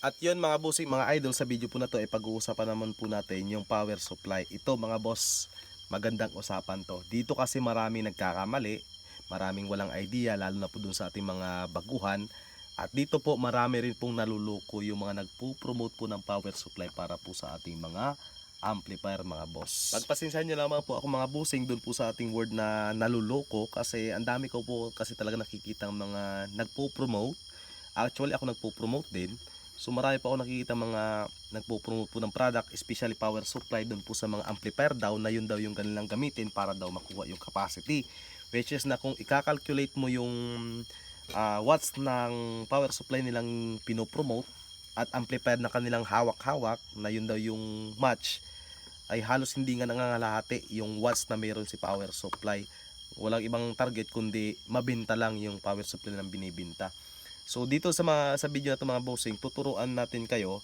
At yun mga bossing, mga idol, sa video po na to ay pag-uusapan naman po natin yung power supply. Ito mga boss, magandang usapan to. Dito kasi maraming nagkakamali, maraming walang idea, lalo na po dun sa ating mga baguhan. At dito po marami rin pong naluluko yung mga nagpo-promote po ng power supply para po sa ating mga amplifier mga boss. Pagpasensyahan nyo naman po ako mga bossing dun po sa ating word na naluloko, kasi ang dami ko po kasi talaga nakikita mga nagpo-promote. Actually ako nagpo-promote din. So marami pa ako nakikita mga nagpo-promote po ng product, especially power supply doon po sa mga amplifier daw, na yun daw yung kanilang gamitin para daw makuha yung capacity. Which is na kung i-calculate mo yung watts ng power supply nilang pinopromote at amplifier na kanilang hawak-hawak, na yun daw yung match, ay halos hindi nga nangangalahati yung watts na meron si power supply. Walang ibang target kundi mabenta lang yung power supply ng binibenta. So dito sa video na ito mga bossing, tuturuan natin kayo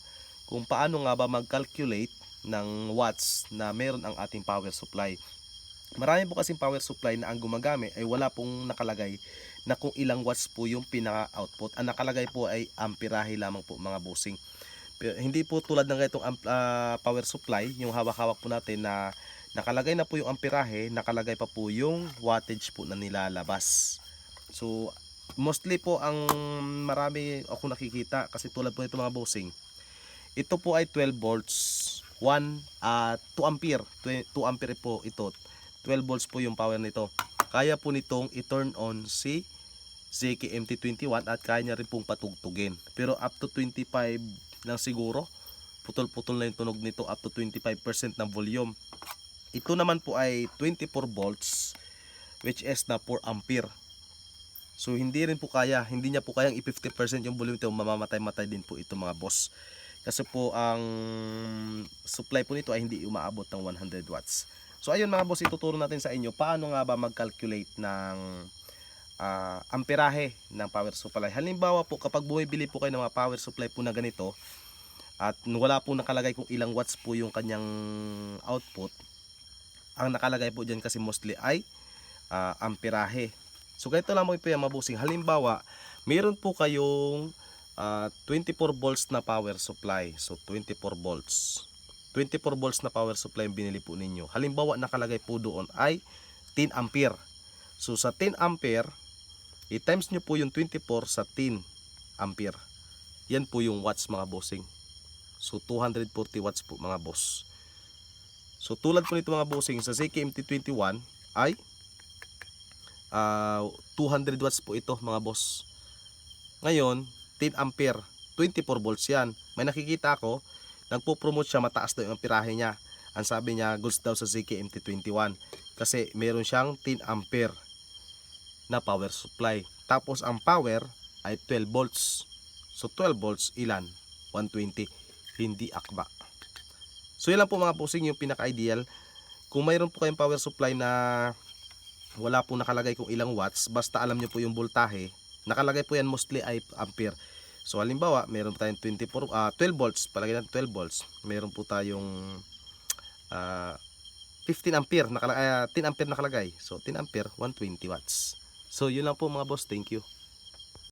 kung paano nga ba mag-calculate ng watts na meron ang ating power supply. Marami po kasing power supply na ang gumagamit ay wala pong nakalagay na kung ilang watts po yung pinaka-output. Ang nakalagay po ay amperahe lamang po mga bossing. Pero hindi po tulad ng itong power supply, yung hawak-hawak po natin na nakalagay na po yung amperahe, nakalagay pa po yung wattage po na nilalabas. So mostly po ang marami ako nakikita, kasi tulad po nito mga bossing, ito po ay 12 volts 2 ampere 2 ampere po ito, 12 volts po yung power nito. Kaya po nitong i-turn on si ZK-MT21 at kaya niya rin pong patugtugin, pero up to 25 lang siguro, putol-putol na yung tunog nito, up to 25% ng volume. Ito naman po ay 24 volts which is na 4 ampere. So hindi rin po kaya, hindi niya po kayang i-50% yung volume nito, mamamatay-matay din po ito mga boss. Kasi po ang supply po nito ay hindi umaabot ng 100 watts. So ayun mga boss, ituturo natin sa inyo paano nga ba mag-calculate ng amperahe ng power supply. Halimbawa po, kapag bumibili po kayo ng mga power supply po na ganito at wala po nakalagay kung ilang watts po yung kanyang output, ang nakalagay po dyan kasi mostly ay amperahe. So ganito lang po yung mabusing. Halimbawa, meron po kayong 24 volts na power supply. So 24 volts. 24 volts na power supply yung binili po ninyo. Halimbawa, nakalagay po doon ay 10 ampere. So sa 10 ampere, i-times nyo po yung 24 sa 10 ampere. Yan po yung watts mga bossing. So 240 watts po mga boss. So tulad po nito mga bossing, sa ZK-MT21 ay 200 watts po ito mga boss. Ngayon 10 ampere, 24 volts yan. May nakikita ako, nagpo-promote siya, mataas daw yung amperahe niya. Ang sabi niya, goods daw sa ZK-MT21 kasi meron siyang 10 ampere na power supply. Tapos ang power ay 12 volts. So 12 volts ilan? 120. Hindi akba. So yun lang po mga bossing yung pinaka-ideal. Kung mayroon po kayong power supply na wala po nakalagay kung ilang watts, basta alam nyo po yung voltahe, nakalagay po yan mostly ay ampere. So halimbawa, meron po tayong 12 volts, palagay natin 12 volts. Meron po tayong 15 ampere, 10 ampere nakalagay. So 10 ampere, 120 watts. So yun lang po mga boss, thank you.